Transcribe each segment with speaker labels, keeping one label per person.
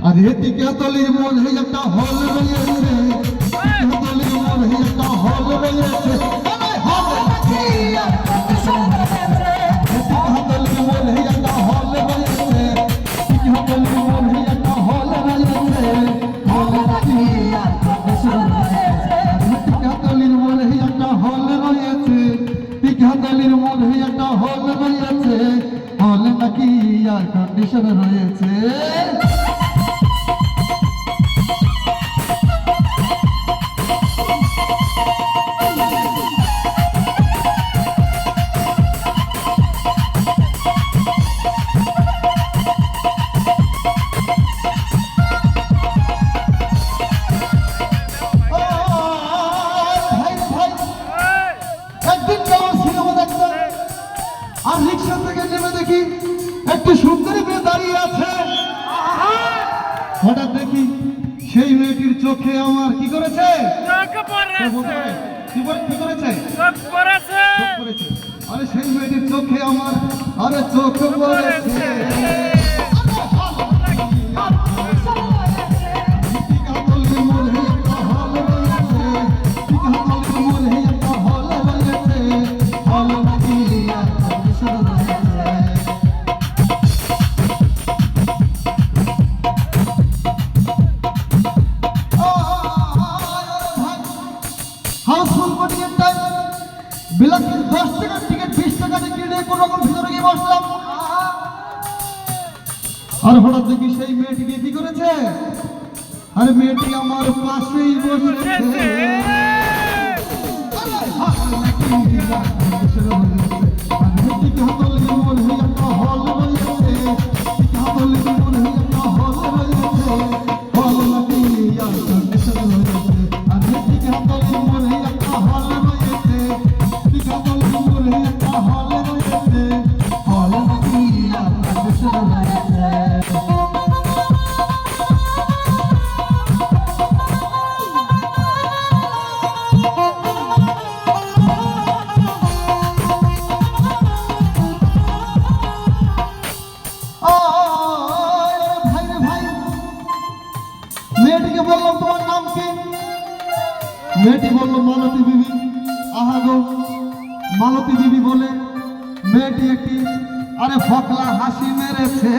Speaker 1: আর এদিকে তলির মধ্যে একটা হল রয়েছে, তলির মধ্যে একটা হল রয়েছে, দিঘাতলির মধ্যে একটা হল রয়েছে, হল নাকি এয়ার কন্ডিশন রয়েছে। আর রিক্সা থেকে নেমে দেখি একটি সুন্দরী মেয়ে দাঁড়িয়ে আছে। হঠাৎ দেখি সেই মেয়েটির চোখে আমার কি করেছে, কি করেছে, আরে সেই মেয়েটির চোখে আমার আরে চোখ পড়েছে। বিলাসের 10 টাকার টিকিট 20 টাকা দিয়ে কিনে কোন রকম ভিতরে গিয়ে বসলাম। আর হঠাৎ দেখি সেই মেয়েটিকে কি করেছে, আরে মেয়েটি আমার পাশেই বসেছে। মেয়েটিকে বললাম তোমার নাম কি? মেয়েটি বলল মালতী বিবি। আহা গো, মালতী বিবি বলে মেয়েটি একটি আরে ফকলা হাসি মেরেছে।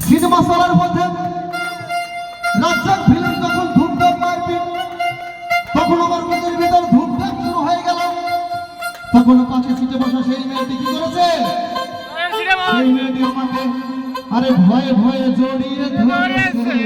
Speaker 1: সিনেমা চলার মধ্যে রাজ্জাক ভিলেন যখন ধুমধাম মারপিট, তখন আমার মনের ভিতর ধুমধাম শুরু হয়ে গেল। তখন পাশে সিটে বসা সেই মেয়েটি কি করেছে, সেই মেয়েটি আমাকে আরে ভয়ে ভয়ে জড়িয়ে ধরেছে।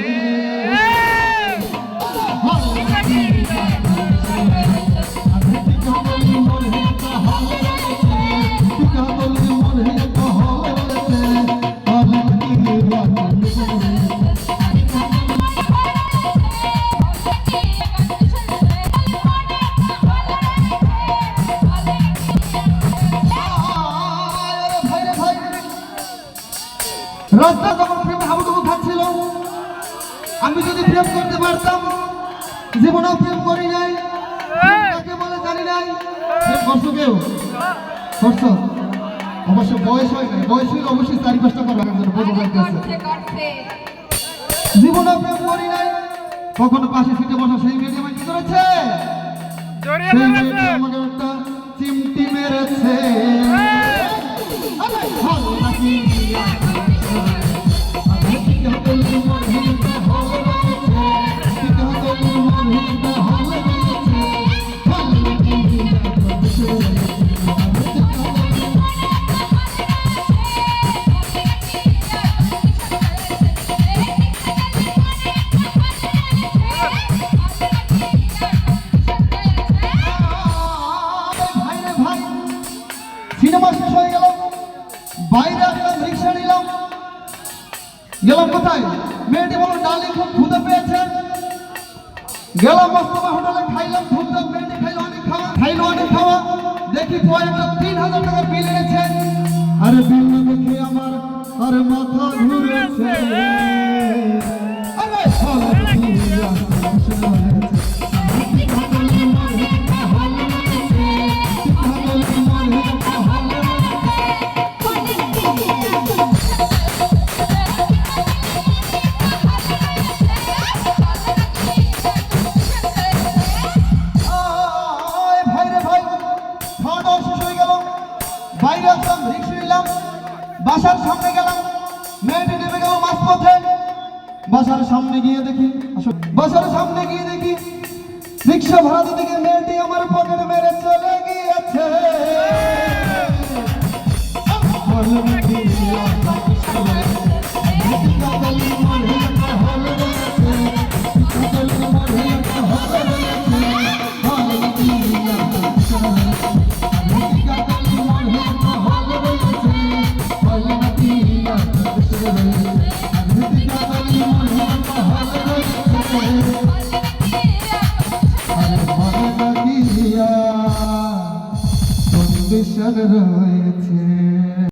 Speaker 1: রাস্তা যখন প্রেমে হাবুডুবু খাচ্ছিল, আমি যদি প্রেম করতে পারতাম, জীবনেও প্রেম করি নাই, কাকে বলে জানি নাই। প্রেম করছো কেউ? করছো? অবশ্য বয়স হয় নাই, বয়স হইলে অবশ্যই 4-5টা করবে, জীবনেও প্রেম করি নাই। কখনো পাশে সিটে বসা সেই মেয়েটি আমাকে কি করেছে, সেই মেয়েটি আমাকে একটা চিমটি মেরেছে। সিনেমা শেষ হয়ে গেল, বাইরে আসলাম, রিক্সা নিলাম, গেলাম কোথায়? মেয়েটি বলল ডার্লিং খুব ক্ষুধা পেয়েছে। গেলাম মস্তফা হোটেলে, খাইলাম ধুমধাম, মেয়েটি খাইলো অনেক খাবার। বিরিয়ানি খাওয়া দেখি পরে একটা 3000 টাকা বিল এনেছে। আরে বিল না দেখে আমার আর মাথা ঘুরেছে। আরে হালেলুয়া খুশি হয়েছে। বাইরে আসলাম, রিক্সা নিলাম, বাসার সামনে গেলাম, মেয়েটি নেমে গেল মাঝপথে। বাসার সামনে গিয়ে দেখি রিক্সা ভাড়া দিতে গিয়ে মেয়েটি আমার পকেট মেরে চলে গিয়েছে। রয়েছে